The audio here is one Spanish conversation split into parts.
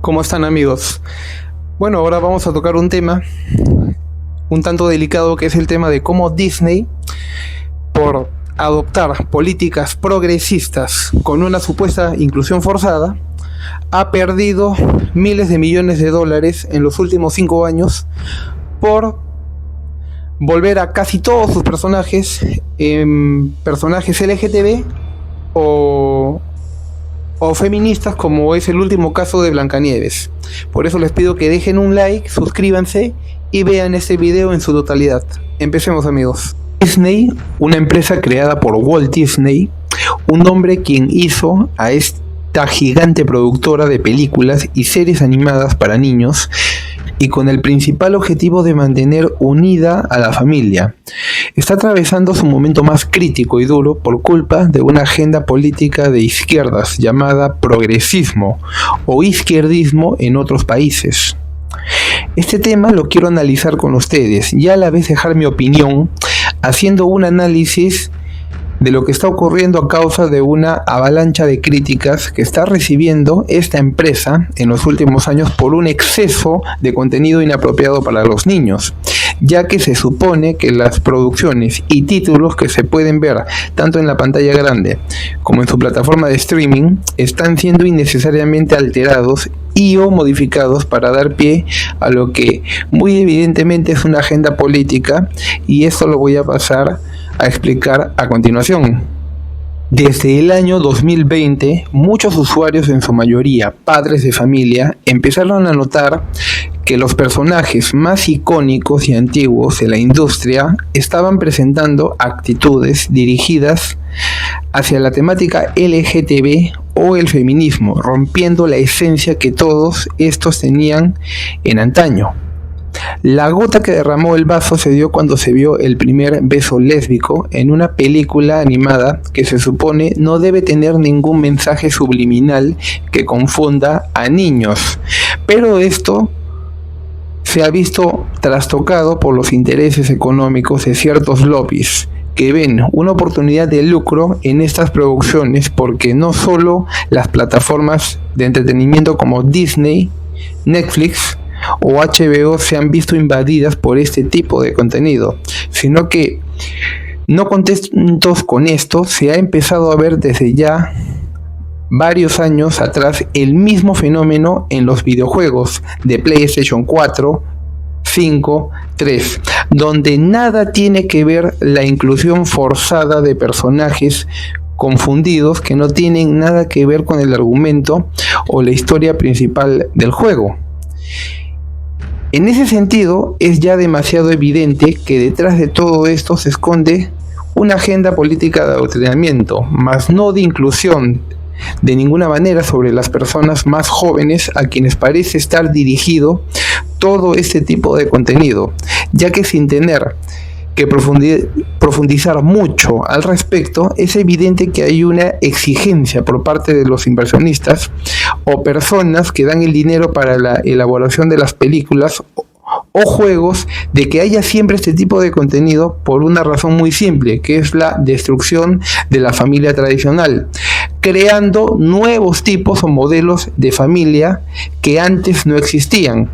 ¿Cómo están, amigos? Bueno, ahora vamos a tocar un tema un tanto delicado, que es el tema de cómo Disney, por adoptar políticas progresistas con una supuesta inclusión forzada, ha perdido miles de millones de dólares en los últimos 5 años por volver a casi todos sus personajes personajes LGTB o feministas, como es el último caso de Blancanieves. Por eso les pido que dejen un like, suscríbanse y vean este video en su totalidad. Empecemos, amigos. Disney, una empresa creada por Walt Disney, un hombre quien hizo a esta gigante productora de películas y series animadas para niños, y con el principal objetivo de mantener unida a la familia. Está atravesando su momento más crítico y duro por culpa de una agenda política de izquierdas llamada progresismo o izquierdismo en otros países. Este tema lo quiero analizar con ustedes y a la vez dejar mi opinión haciendo un análisis de lo que está ocurriendo a causa de una avalancha de críticas que está recibiendo esta empresa en los últimos años por un exceso de contenido inapropiado para los niños, ya que se supone que las producciones y títulos que se pueden ver tanto en la pantalla grande como en su plataforma de streaming están siendo innecesariamente alterados y o modificados para dar pie a lo que muy evidentemente es una agenda política, y esto lo voy a pasar a explicar a continuación. Desde el año 2020, muchos usuarios, en su mayoría padres de familia, empezaron a notar que los personajes más icónicos y antiguos de la industria estaban presentando actitudes dirigidas hacia la temática LGTB o el feminismo, rompiendo la esencia que todos estos tenían en antaño. La gota que derramó el vaso se dio cuando se vio el primer beso lésbico en una película animada que se supone no debe tener ningún mensaje subliminal que confunda a niños, pero esto se ha visto trastocado por los intereses económicos de ciertos lobbies que ven una oportunidad de lucro en estas producciones, porque no solo las plataformas de entretenimiento como Disney, Netflix o HBO se han visto invadidas por este tipo de contenido, sino que, no contentos con esto, se ha empezado a ver desde ya varios años atrás el mismo fenómeno en los videojuegos de PlayStation 4, 5, 3, donde nada tiene que ver la inclusión forzada de personajes confundidos que no tienen nada que ver con el argumento o la historia principal del juego. En ese sentido, es ya demasiado evidente que detrás de todo esto se esconde una agenda política de adoctrinamiento, mas no de inclusión de ninguna manera sobre las personas más jóvenes, a quienes parece estar dirigido todo este tipo de contenido, ya que sin tener que profundizar mucho al respecto, es evidente que hay una exigencia por parte de los inversionistas o personas que dan el dinero para la elaboración de las películas o juegos, de que haya siempre este tipo de contenido por una razón muy simple, que es la destrucción de la familia tradicional, creando nuevos tipos o modelos de familia que antes no existían.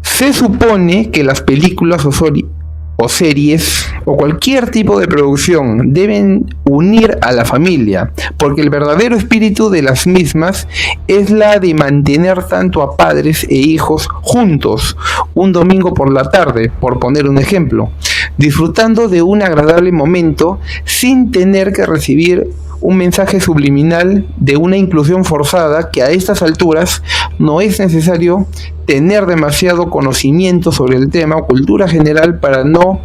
Se supone que las películas o series o cualquier tipo de producción deben unir a la familia, porque el verdadero espíritu de las mismas es la de mantener tanto a padres e hijos juntos un domingo por la tarde, por poner un ejemplo, disfrutando de un agradable momento sin tener que recibir un mensaje subliminal de una inclusión forzada, que a estas alturas no es necesario tener demasiado conocimiento sobre el tema o cultura general para no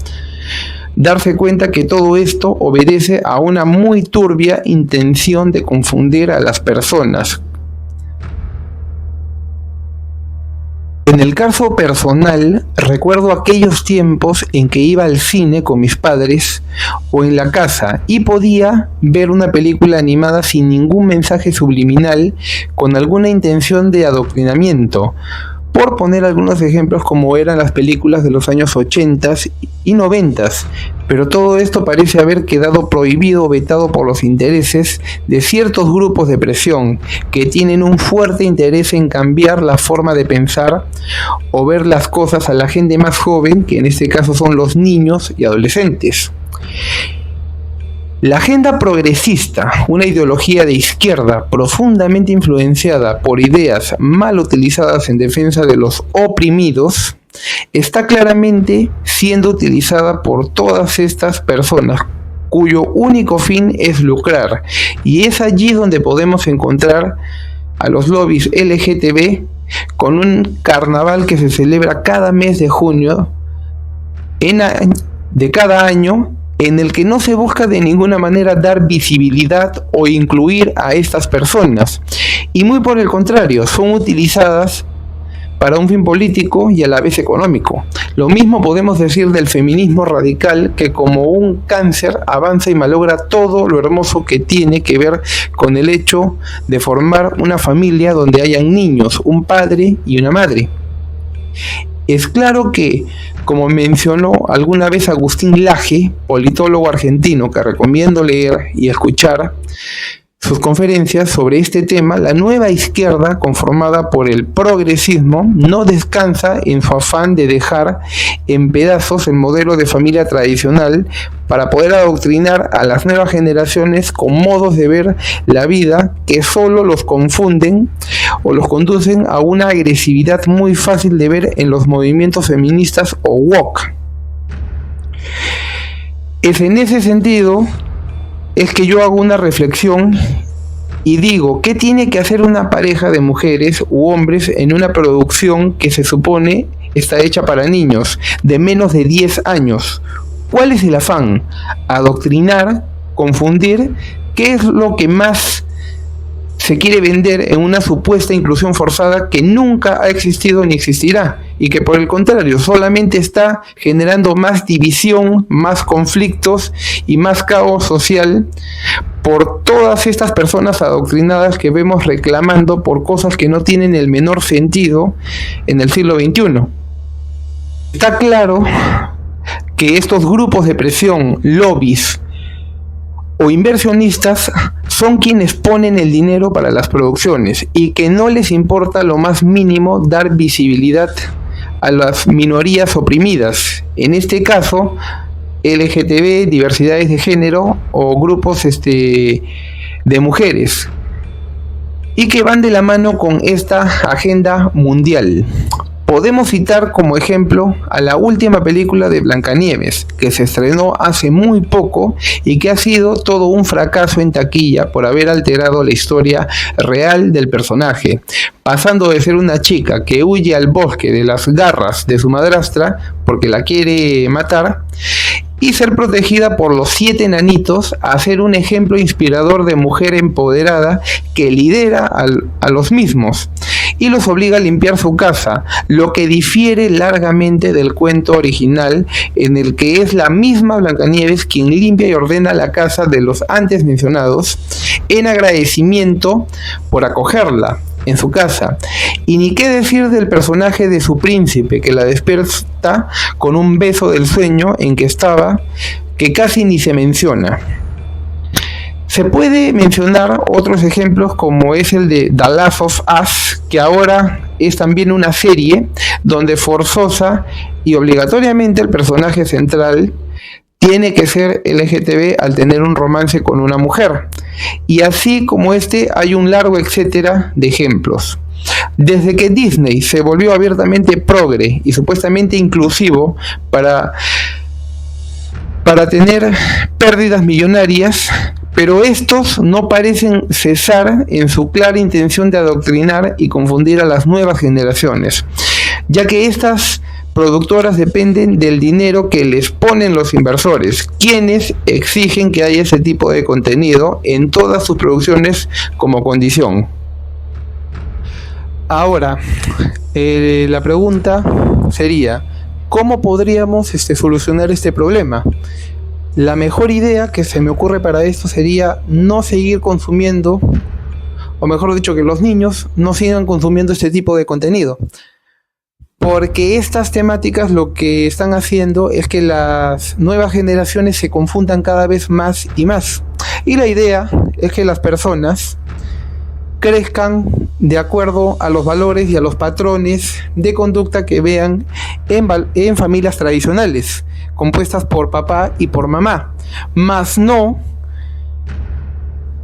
darse cuenta que todo esto obedece a una muy turbia intención de confundir a las personas. En el caso personal, recuerdo aquellos tiempos en que iba al cine con mis padres o en la casa y podía ver una película animada sin ningún mensaje subliminal con alguna intención de adoctrinamiento, por poner algunos ejemplos como eran las películas de los años 80 y 90, pero todo esto parece haber quedado prohibido o vetado por los intereses de ciertos grupos de presión que tienen un fuerte interés en cambiar la forma de pensar o ver las cosas a la gente más joven, que en este caso son los niños y adolescentes. La agenda progresista, una ideología de izquierda profundamente influenciada por ideas mal utilizadas en defensa de los oprimidos, está claramente siendo utilizada por todas estas personas cuyo único fin es lucrar, y es allí donde podemos encontrar a los lobbies LGTB con un carnaval que se celebra cada mes de junio de cada año, en el que no se busca de ninguna manera dar visibilidad o incluir a estas personas, y muy por el contrario, son utilizadas para un fin político y a la vez económico. Lo mismo podemos decir del feminismo radical, que como un cáncer avanza y malogra todo lo hermoso que tiene que ver con el hecho de formar una familia donde hayan niños, un padre y una madre. Es claro que, como mencionó alguna vez Agustín Laje, politólogo argentino que recomiendo leer y escuchar sus conferencias sobre este tema, la nueva izquierda, conformada por el progresismo, no descansa en su afán de dejar en pedazos el modelo de familia tradicional para poder adoctrinar a las nuevas generaciones con modos de ver la vida que solo los confunden o los conducen a una agresividad muy fácil de ver en los movimientos feministas o woke. Es en ese sentido es que yo hago una reflexión y digo, ¿qué tiene que hacer una pareja de mujeres u hombres en una producción que se supone está hecha para niños de menos de 10 años? ¿Cuál es el afán? Adoctrinar, confundir. ¿Qué es lo que más se quiere vender en una supuesta inclusión forzada que nunca ha existido ni existirá, y que por el contrario solamente está generando más división, más conflictos y más caos social por todas estas personas adoctrinadas que vemos reclamando por cosas que no tienen el menor sentido en el siglo XXI? Está claro que estos grupos de presión, lobbies o inversionistas son quienes ponen el dinero para las producciones y que no les importa lo más mínimo dar visibilidad a las minorías oprimidas, en este caso LGTB, diversidades de género o grupos de mujeres, y que van de la mano con esta agenda mundial. Podemos citar como ejemplo a la última película de Blancanieves, que se estrenó hace muy poco y que ha sido todo un fracaso en taquilla por haber alterado la historia real del personaje, pasando de ser una chica que huye al bosque de las garras de su madrastra porque la quiere matar y ser protegida por los 7 enanitos, a ser un ejemplo inspirador de mujer empoderada que lidera a los mismos y los obliga a limpiar su casa, lo que difiere largamente del cuento original, en el que es la misma Blancanieves quien limpia y ordena la casa de los antes mencionados en agradecimiento por acogerla en su casa. Y ni qué decir del personaje de su príncipe, que la despierta con un beso del sueño en que estaba, que casi ni se menciona. Se puede mencionar otros ejemplos como es el de The Last of Us, que ahora es también una serie donde forzosa y obligatoriamente el personaje central tiene que ser LGTB al tener un romance con una mujer. Y así como hay un largo etcétera de ejemplos. Desde que Disney se volvió abiertamente progre y supuestamente inclusivo para tener pérdidas millonarias, pero estos no parecen cesar en su clara intención de adoctrinar y confundir a las nuevas generaciones, ya que estas productoras dependen del dinero que les ponen los inversores, quienes exigen que haya ese tipo de contenido en todas sus producciones como condición. Ahora, la pregunta sería, ¿cómo podríamos solucionar este problema? La mejor idea que se me ocurre para esto sería no seguir consumiendo, o mejor dicho, que los niños no sigan consumiendo este tipo de contenido. porque estas temáticas lo que están haciendo es que las nuevas generaciones se confundan cada vez más y más. Y la idea es que las personas crezcan de acuerdo a los valores y a los patrones de conducta que vean en familias tradicionales, compuestas por papá y por mamá, más no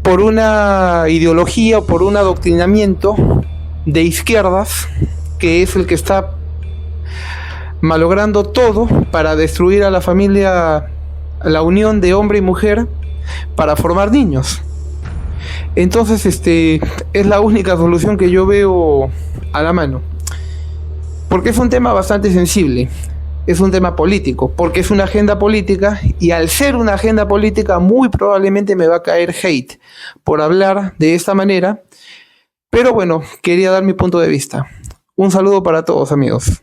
por una ideología o por un adoctrinamiento de izquierdas, que es el que está malogrando todo para destruir a la familia, a la unión de hombre y mujer para formar niños. Entonces, es la única solución que yo veo a la mano. Porque es un tema bastante sensible. Es un tema político, porque es una agenda política, y al ser una agenda política muy probablemente me va a caer hate por hablar de esta manera. Pero bueno, quería dar mi punto de vista. Un saludo para todos, amigos.